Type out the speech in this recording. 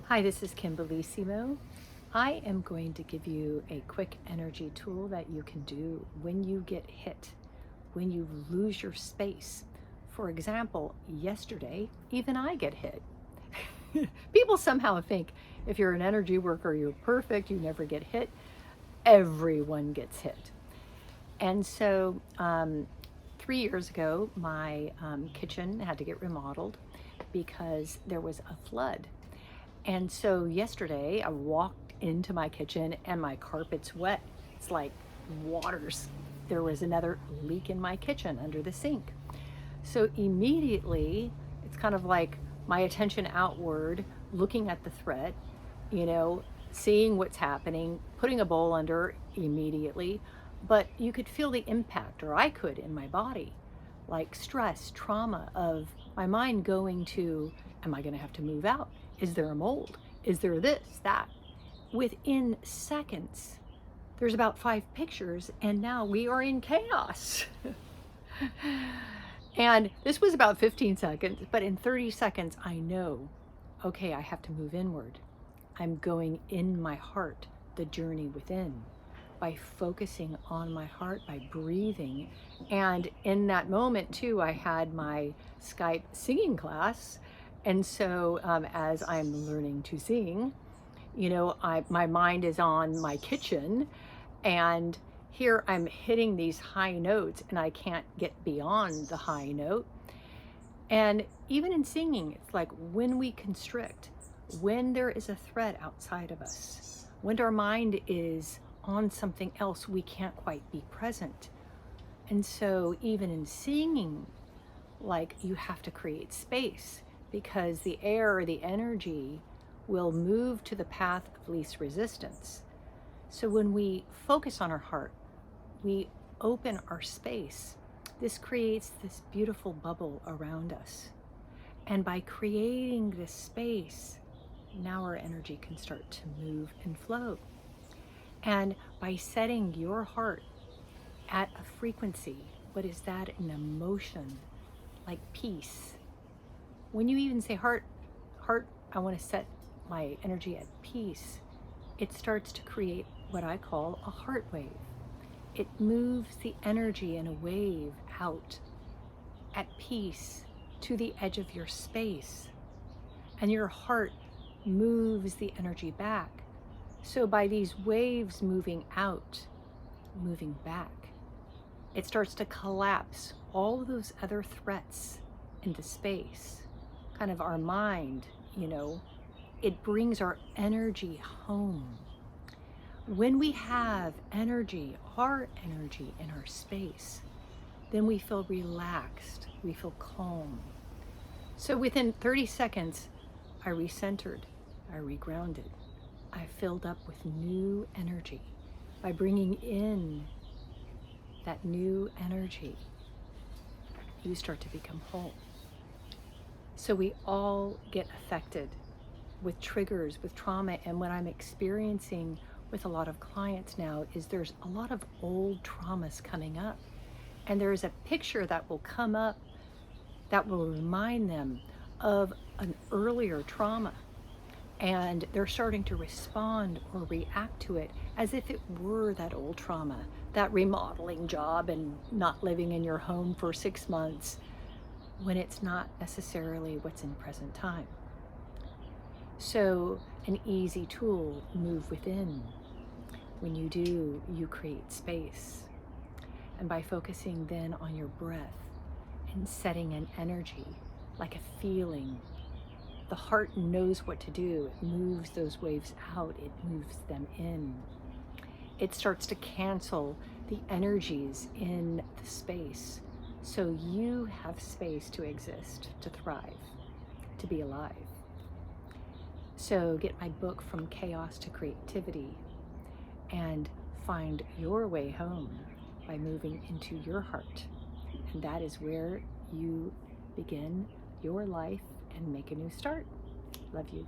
Hi, this is Bellisimo. I am going to give you a quick energy tool that you can do when you get hit, when you lose your space. For example, yesterday, even I get hit. People somehow think if you're an energy worker, you're perfect, you never get hit. Everyone gets hit. And so 3 years ago, my kitchen had to get remodeled because there was a flood. And so yesterday I walked into my kitchen and my carpet's wet. It's like waters. There was another leak in my kitchen under the sink. So immediately it's kind of like my attention outward, looking at the threat, seeing what's happening, putting a bowl under immediately. But you could feel the impact, or I could, in my body, like stress, trauma of my mind going to, am I going to have to move out? Is there a mold? Is there this, that? Within seconds, there's about 5 pictures, and now we are in chaos. And this was about 15 seconds, but in 30 seconds, I know, okay, I have to move inward. I'm going in my heart, the journey within, by focusing on my heart, by breathing. And in that moment too, I had my Skype singing class. And so as I'm learning to sing, my mind is on my kitchen, and here I'm hitting these high notes and I can't get beyond the high note. And even in singing, it's like when we constrict, when there is a threat outside of us, when our mind is on something else, we can't quite be present. And so even in singing, like, you have to create space, because the air, the energy, will move to the path of least resistance. So when we focus on our heart, we open our space. This creates this beautiful bubble around us. And by creating this space, now our energy can start to move and flow. And by setting your heart at a frequency, what is that? An emotion, like peace. When you even say heart, I want to set my energy at peace, it starts to create what I call a heart wave. It moves the energy in a wave out at peace to the edge of your space. And your heart moves the energy back. So by these waves moving out, moving back, it starts to collapse all of those other threats into space. Kind of our mind, it brings our energy home. When we have energy, our energy in our space, then we feel relaxed, we feel calm. So within 30 seconds, I recentered, I regrounded, I filled up with new energy. By bringing in that new energy, you start to become whole. So we all get affected with triggers, with trauma. And what I'm experiencing with a lot of clients now is there's a lot of old traumas coming up. And there's a picture that will come up that will remind them of an earlier trauma. And they're starting to respond or react to it as if it were that old trauma, that remodeling job and not living in your home for 6 months, when it's not necessarily what's in present time. So an easy tool, move within. When you do, you create space. And by focusing then on your breath and setting an energy, like a feeling, the heart knows what to do. It moves those waves out, it moves them in. It starts to cancel the energies in the space. So you have space to exist, to thrive, to be alive. So get my book, From Chaos to Creativity, and find your way home by moving into your heart. And that is where you begin your life and make a new start. Love you.